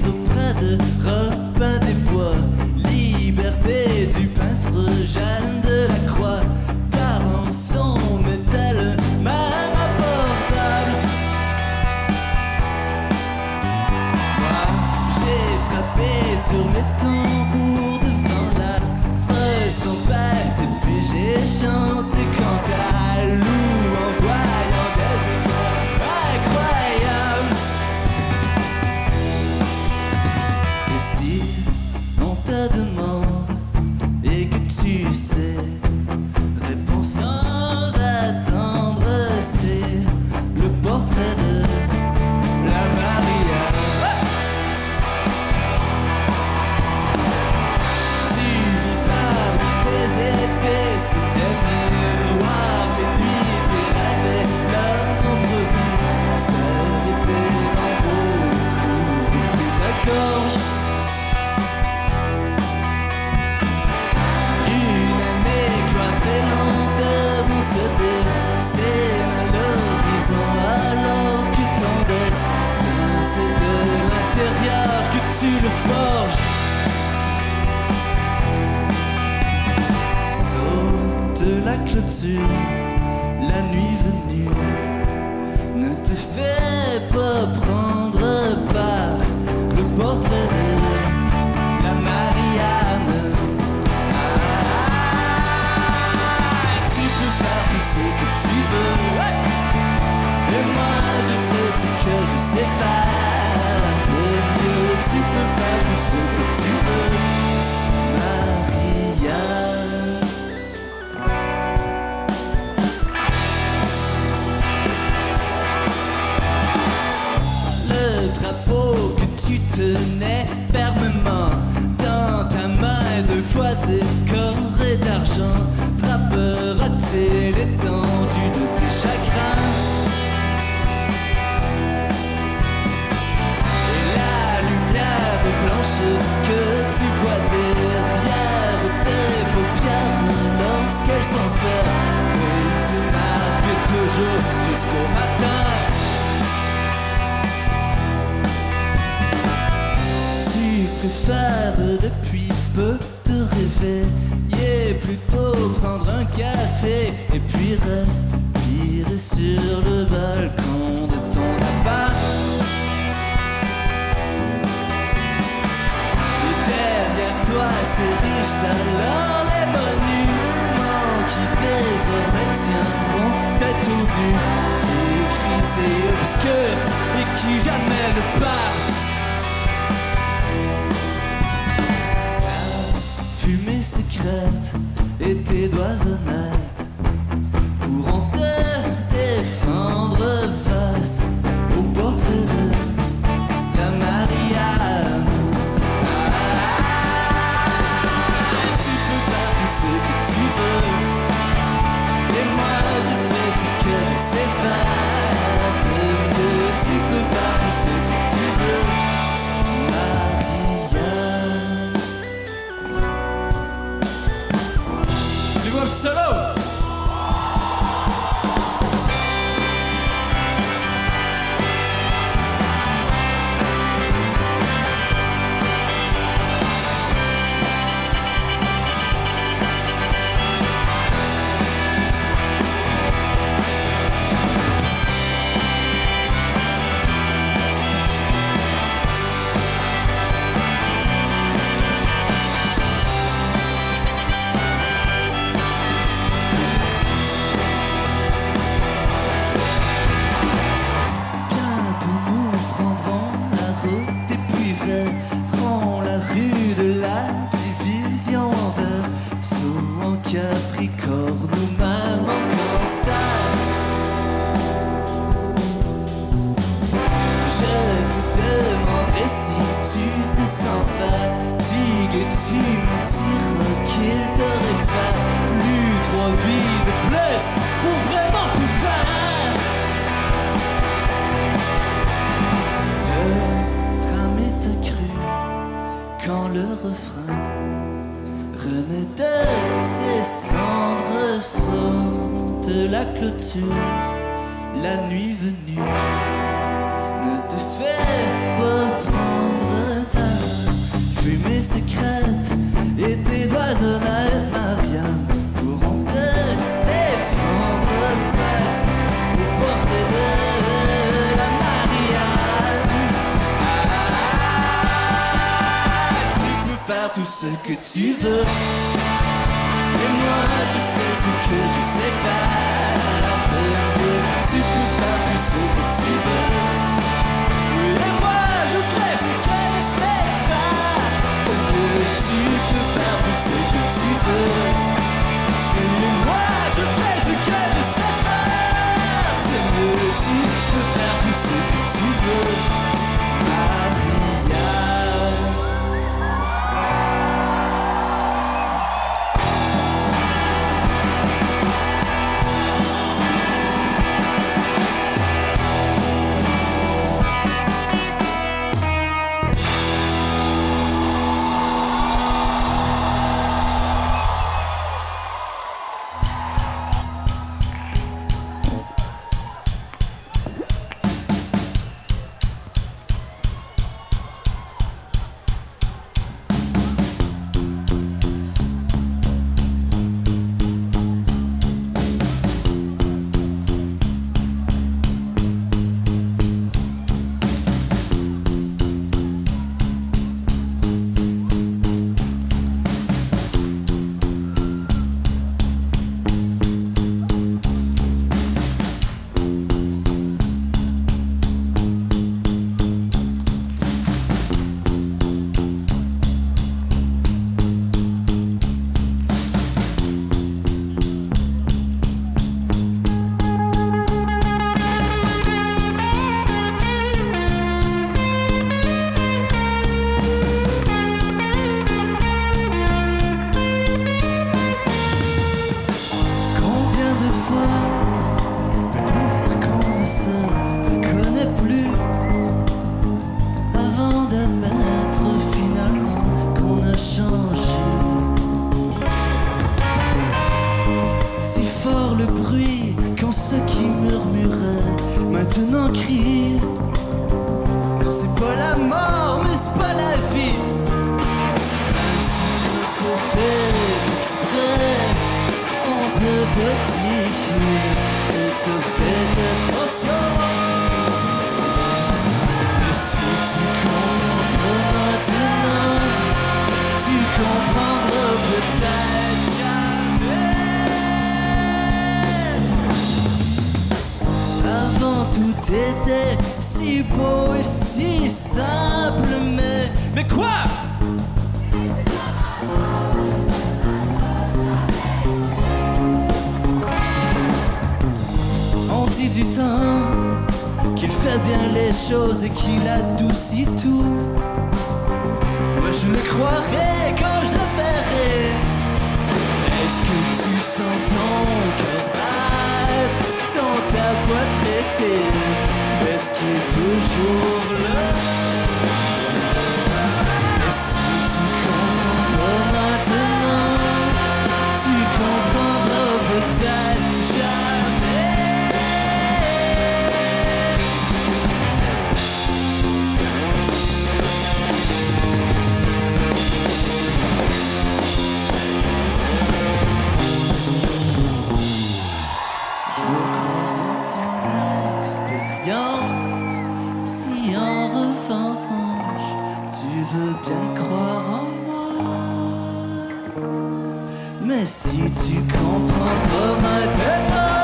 Auprès de Robin des Bois, liberté du peintre Jeanne de la Croix, ta rançon m'est-elle même abordable? Moi, j'ai frappé sur mes tambours devant la affreuse tempête, et puis j'ai chanté quant à loup en voyant des éclats incroyables. Si on te demande et que tu sais, réponds sans attendre, c'est le portrait de la Maria. Tu vis parmi tes épées, sous tes miroirs, tes nuits, tes rêves, l'ombre brille. Stella et tes lambeaux couvrent plus ta gorge. C'est à l'horizon alors que ton destin, c'est de l'intérieur que tu le forges. Saute de la clôture, la nuit venue, ne te fais pas prendre par le portrait de la Marianne. Que tu veux, ouais. Et moi je ferai ce que je sais faire. De mieux, tu peux faire tout ce que tu veux, Marianne. Le drapeau que tu tenais fermement dans ta main, 2 fois décoré d'argent, drapera-t-il l'étendue de tes chagrins? Et la lumière blanche que tu vois derrière tes paupières lorsqu'elles s'enferment, et te marque toujours jusqu'au matin. Tu préfères depuis peu te réveiller, plutôt prendre un café et puis respirer sur le balcon de ton appart. Et derrière toi s'érigent alors les monuments qui désormais tiendront tête aux nues, écrits et obscurs. tu me diras qu'il t'aurait fallu 3 vies de plus pour vraiment tout faire. Le drame est cru quand le refrain renaît de ses cendres saute la clôture, la nuit venue. Ne te fais pas prendre ta fumée secrète et tes doigts honnêtes, Marianne, pourront te défendre face au portrait de la Marianne. Tu peux faire tout ce que tu veux, et moi je ferai ce que je sais faire de mieux. Tu peux faire tout ce que tu veux, et moi je ferai ce que je sais faire de mieux. Tu peux faire tout ce que tu veux, et moi je ferai ce que je sais faire de mieux. Tu peux faire tout ce que tu veux, Maria. T'étais si beau et si simple, mais quoi? On dit du temps qu'il fait bien les choses et qu'il adoucit tout. Moi je le croirai quand je le verrai. Est-ce que tu sens ton cœur battre dans ta boîte traitée? Est-ce qu'il est toujours là? Et si tu comprends pas maintenant, tu comprendras peut-être jamais. Je veux croire en ton expérience. Si en revanche tu veux bien croire en moi, mais si tu comprends pas maintenant,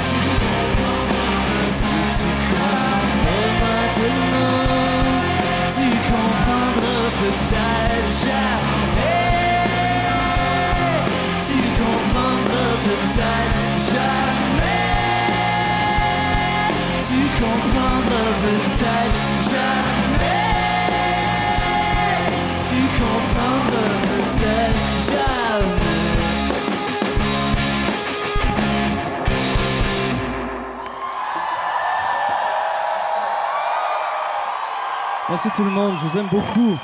si tu comprends pas maintenant, tu comprendras peut-être jamais. Tu comprendras peut-être jamais. Tu comprendras Merci tout le monde, je vous aime beaucoup.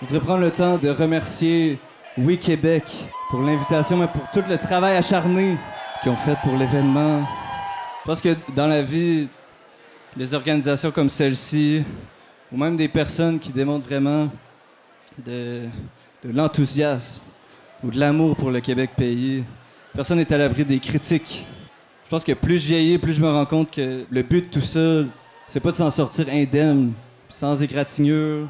Je voudrais prendre le temps de remercier Oui Québec pour l'invitation, mais pour tout le travail acharné qu'ils ont fait pour l'événement. Je pense que dans la vie, des organisations comme celle-ci, ou même des personnes qui démontrent vraiment de l'enthousiasme ou de l'amour pour le Québec pays, personne n'est à l'abri des critiques. Je pense que plus je vieillis, plus je me rends compte que le but de tout ça, c'est pas de s'en sortir indemne, sans égratignure,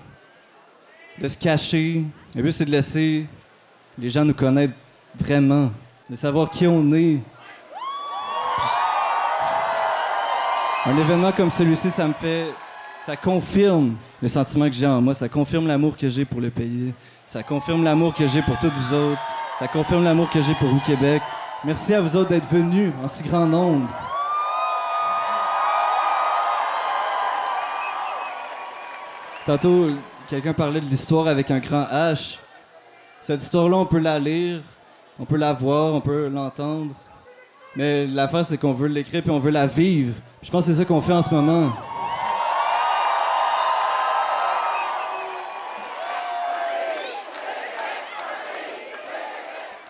de se cacher. Le but, c'est de laisser les gens nous connaître vraiment, de savoir qui on est. Un événement comme celui-ci, ça confirme le sentiment que j'ai en moi, ça confirme l'amour que j'ai pour le pays, ça confirme l'amour que j'ai pour tous vous autres, ça confirme l'amour que j'ai pour vous, Québec. Merci à vous autres d'être venus en si grand nombre. Tantôt, quelqu'un parlait de l'histoire avec un grand H. Cette histoire-là, on peut la lire, on peut la voir, on peut l'entendre. Mais l'affaire, c'est qu'on veut l'écrire puis on veut la vivre. Je pense que c'est ça qu'on fait en ce moment.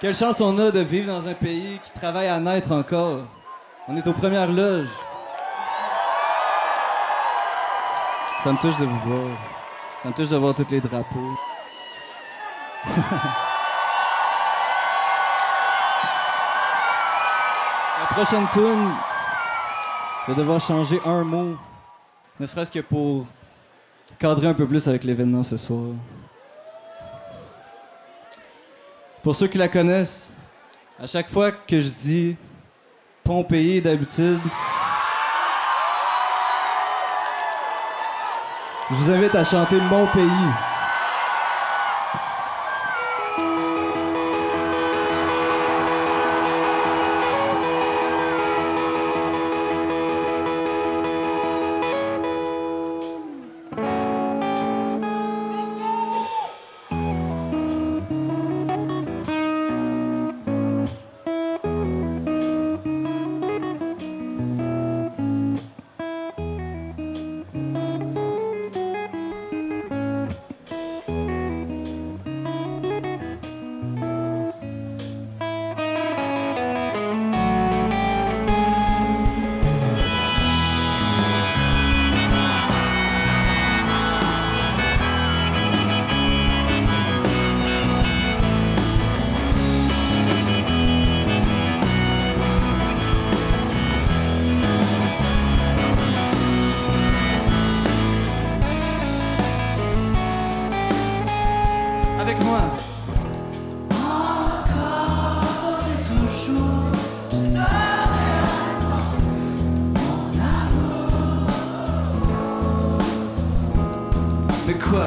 Quelle chance on a de vivre dans un pays qui travaille à naître encore. On est aux premières loges. Ça me touche de vous voir. Ça me touche de voir tous les drapeaux. La prochaine tune, je vais devoir changer un mot, ne serait-ce que pour cadrer un peu plus avec l'événement ce soir. Pour ceux qui la connaissent, à chaque fois que je dis « Pompéi » d'habitude, je vous invite à chanter « Mon pays ». Avec moi. Encore et toujours, je donnerai mon amour. Mais quoi?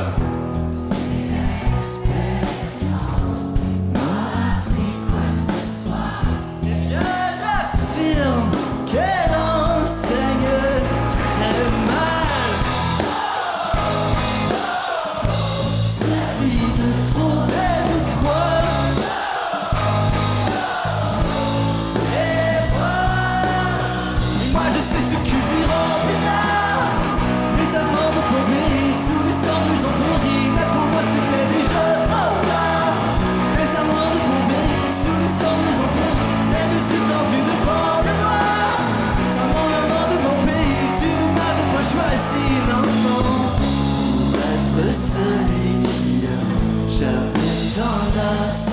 Si l'expérience m'a appris quoi que ce soit, je l'affirme qu'elle enseigne très mal. Celui de trop belle de toi, c'est moi. Et moi je sais ce qu'ils diront plus tard. Les amants de Pompéi, sous les cendres ils ont péri. Mais pour moi c'était déjà trop tard. Les amants de Pompéi, sous les cendres ils ont péri. Les muscles tendus devant le noir. Sans mon amant de mon pays, tu ne m'avais pas choisi, non, non. Pour être celui qui a jamais tendance